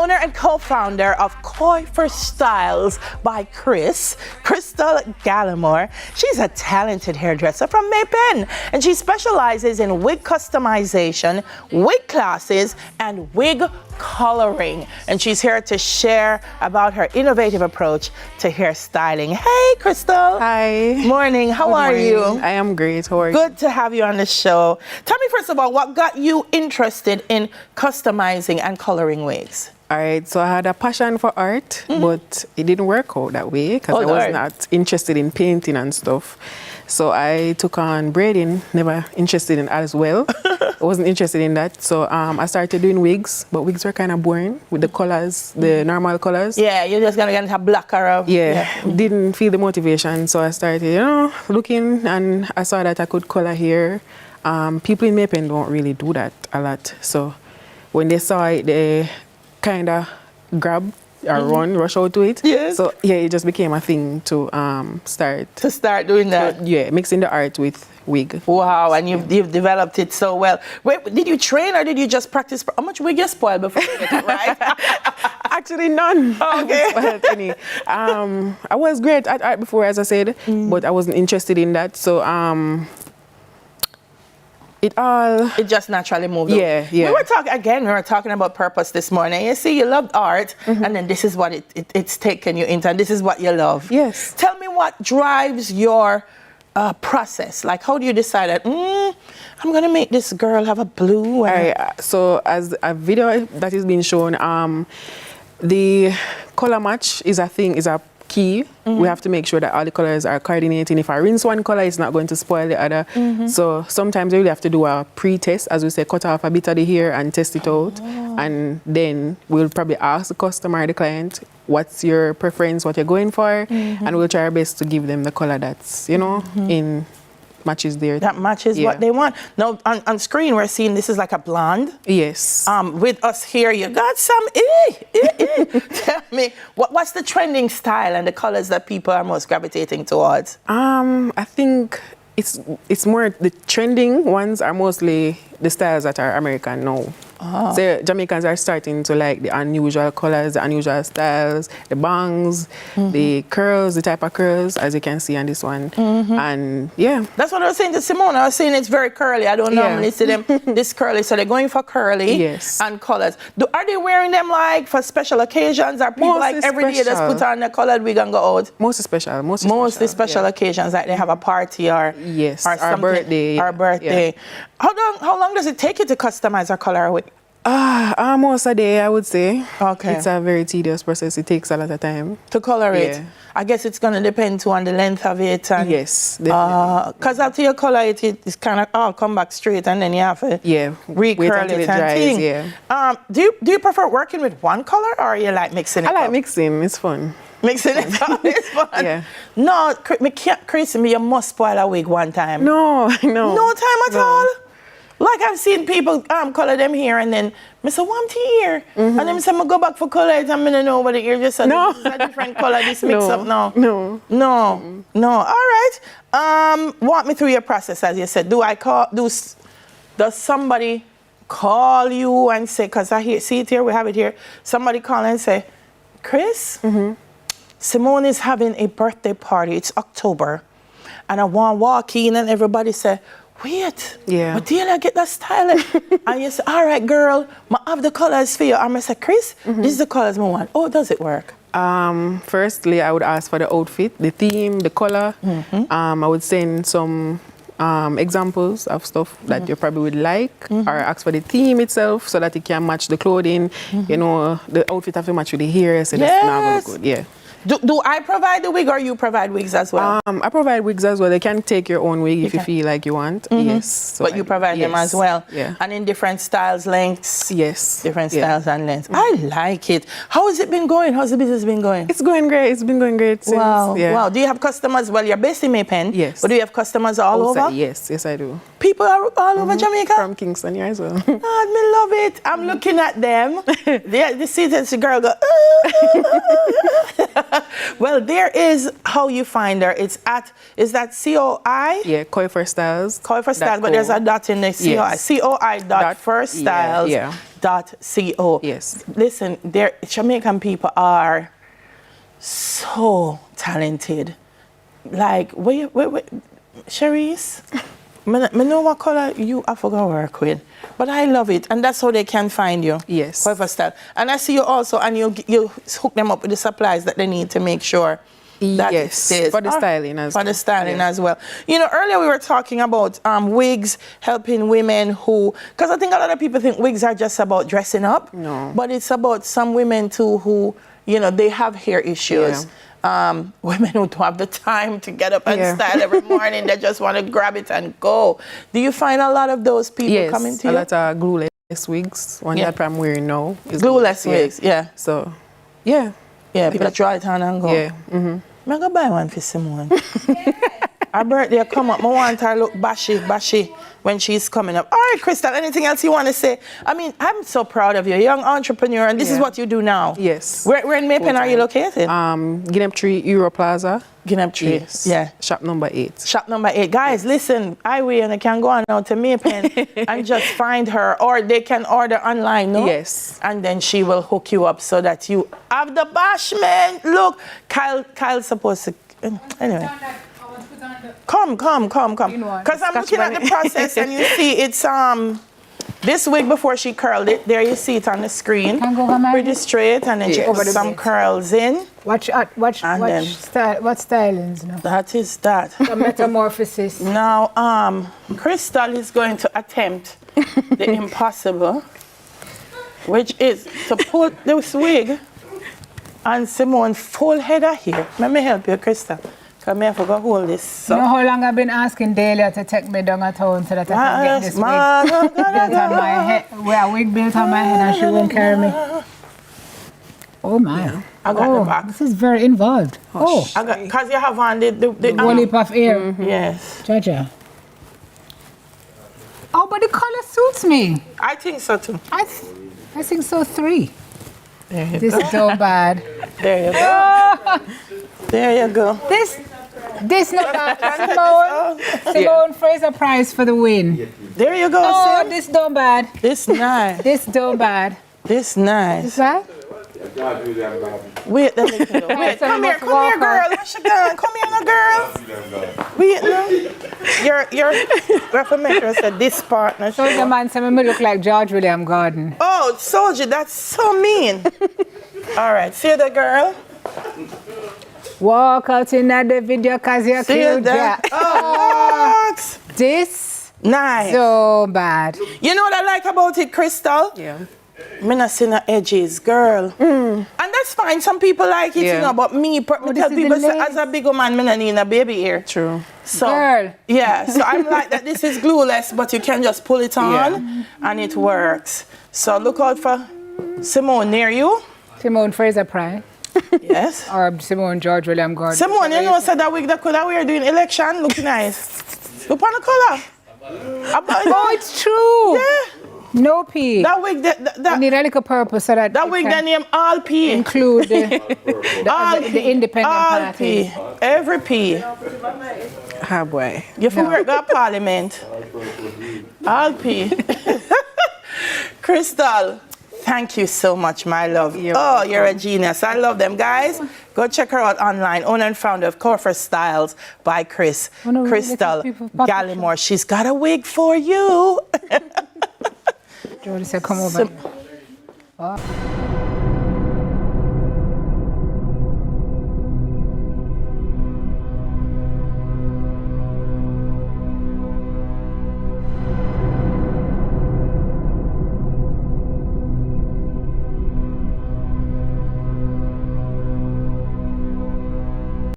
owner and co-founder of Koi for Styles by Crystal Gallimore. She's a talented hairdresser from Maypen, and she specializes in wig customization, wig classes, and wig coloring. And she's here to share about her innovative approach to hairstyling. Hey, Crystal. Hi. Morning. How are you? I am great. How are you? Good to have you on the show. Tell me, first of all, what got you interested in customizing and coloring wigs? All right, so I had a passion for art, but it didn't work out that way because I was not interested in painting and stuff. So I took on braiding, never interested in as well. I wasn't interested in that. So I started doing wigs, but wigs were kind of boring with the colors, the normal colors. Yeah, you're just gonna get a black or a... Yeah, didn't feel the motivation. So I started, looking, and I saw that I could color hair. People in Maypen don't really do that a lot. So when they saw it, they kind of grab or rush out to it. Yes. So yeah, it just became a thing to start. To start doing that. Yeah, mixing the art with wig. Wow, and you've developed it so well. Wait, did you train or did you just practice? How much wig you spoiled before you get it right? Actually, none. Okay. I was great at art before, as I said, but I wasn't interested in that. So it just naturally moved. Yeah. We were talking about purpose this morning. You see, you loved art, and then this is what it's taken you into, and this is what you love. Yes. Tell me what drives your process. Like, how do you decide that, I'm going to make this girl have a blue? So as a video that is being shown, the color match is a key. We have to make sure that all the colors are coordinating. If I rinse one color, it's not going to spoil the other. So sometimes you really have to do a pre-test, as we say, cut off a bit of the hair and test it out. And then we'll probably ask the customer, the client, what's your preference, what you're going for, and we'll try our best to give them the color that's, in matches there. That matches what they want. Now, on screen, we're seeing this is like a blonde. Yes. With us here, you got some, Tell me, what's the trending style and the colors that people are most gravitating towards? I think it's more, the trending ones are mostly the styles that are American now. So Jamaicans are starting to like the unusual colors, the unusual styles, the bangs, the curls, the type of curls, as you can see on this one. And yeah. That's what I was saying to Simone. I was saying it's very curly. I don't normally see them this curly. So they're going for curly and colors. Are they wearing them like for special occasions? Are people like every day just put on a colored wig and go out? Mostly special. Mostly special occasions, like they have a party or birthday. Or birthday. Yeah. How long does it take you to customize or color a wig? Almost a day, I would say. Okay. It's a very tedious process. It takes a lot of time. To color it? I guess it's going to depend too on the length of it. And, yes, definitely. Because after you color it, it's kind of come back straight, and then you have to recurl it and dries, do you prefer working with one color, or you like mixing it up? I like mixing. It's fun. Mixing it up is fun. Yeah. No, Chris, you must spoil a wig one time. No. No time at all? Like I've seen people color them hair and then I say, one here. And then I say, I go back for color it and I don't know what the ear just said. This is a different color, this mix up now. No. All right. Walk me through your process, as you said. Does somebody call you and say, because see it here, we have it here. Somebody call and say, Chris, Simone is having a birthday party. It's October. And I want to walk in and everybody say, wait, but do you get that style? And you say, all right, girl, I have the colors for you. And I say, Chris, this is the colors I want. Oh, does it work? Firstly, I would ask for the outfit, the theme, the color. I would send some examples of stuff that you probably would like, or ask for the theme itself so that it can match the clothing. The outfit have to match with the hair, so that's not going to be good. Do I provide the wig, or you provide wigs as well? I provide wigs as well. They can take your own wig if you feel like you want. Yes. So but you provide them as well? Yeah. And in different styles, lengths? Yes. Different styles and lengths. I like it. How has it been going? How's the business been going? It's going great. It's been going great since. Wow. Do you have customers? Well, you're based in Maypen. Yes. But do you have customers all over? Yes, I do. people are all over Jamaica. From Kingston, yeah, as well. God, me love it. I'm looking at them. They see this girl go. Well, there is how you find her. It's at, is that COI? Yeah, Koi for Styles. Koi for Styles, but there's a dot in the COI. Yes. COI.firststyles. Yeah. .co. Yes. Listen, there Jamaican people are so talented. Like, wait, Cherise, I know what color you I forgot work with, but I love it, and that's how they can find you. Yes. Whatever style. And I see you also, and you hook them up with the supplies that they need to make sure that it stays. For the styling as well. For the styling as well. You know, earlier we were talking about wigs helping women who, because I think a lot of people think wigs are just about dressing up. No. But it's about some women too who, you know, they have hair issues. Yeah. Women who don't have the time to get up and style every morning, they just want to grab it and go. Do you find a lot of those people coming to you? Yes, a lot of glueless wigs. One that I'm wearing now is glueless wigs, yeah. So, yeah. Yeah, people draw it on and go. Yeah. Mm-hmm. I'm going to buy one for Simone. Her birthday come up. I want her look bashy when she's coming up. All right, Crystal, anything else you want to say? I mean, I'm so proud of you, young entrepreneur, and this is what you do now. Yes. Where in Maypen are you located? Guinea Tree Euro Plaza. Guinea Tree. Yes. Yeah. Shop number 8. Shop number 8. Guys, listen, I can go on now to Maypen and just find her, or they can order online, no? Yes. And then she will hook you up so that you have the bashment. Look, Kyle's supposed to, anyway. Come. Because I'm looking at the process and you see it's this wig before she curled it. There you see it on the screen. Pretty straight, and then she put some curls in. What stylings now? That is that. The metamorphosis. Now, Crystal is going to attempt the impossible, which is to put this wig on Simone's full head of hair. Let me help you, Crystal. Because I forgot to hold this. So. You know how long I've been asking Delia to take me down a town so that I can get this wig built on my head. Well, a wig built on my head and she won't carry me. Oh my. Yeah. I got the back. This is very involved. Oh. Because you have on the one lip of air. Mm-hmm. Yes. Jaja. Oh, but the color suits me. I think so too. I think so 3. This go. Is so bad. There you go. There you go. This not that. Simone Fraser Prize for the win. There you go. Oh, this done bad. This nice. This done bad. This nice. Is that? Wait, wait, come here, girl. What's your gun? Come here, no girl. Wait, no. Your reformator said this partner. So the man said me look like George William Gordon. Oh, soldier, that's so mean. All right, see the girl. Walk out in the video cause you're cute. That? Oh, this nice. So bad. You know what I like about it, Crystal? Yeah. Me not see no edges, girl. And that's fine. Some people like it, you know, but me tell people, so, as a big woman, me not need a baby ear. True. So, girl. Yeah, so I'm like that this is glueless, but you can just pull it on and it works. So look out for Simone near you. Simone Fraser Prize. Yes. Or Simone George William Gordon. Simone, you know, said that wig that we are doing election look nice. Look on the color. Oh, it's true. Yeah. No P. That wig, I need a little purpose so that wig the name all P. Include the independent party. P. Every P. Ah, boy. You forgot that parliament. All P. Crystal, thank you so much, my love. You're a genius. I love them, guys. Go check her out online. Owner and founder of Corfer Styles by Crystal Gallimore. She's got a wig for you. Jody said, come over.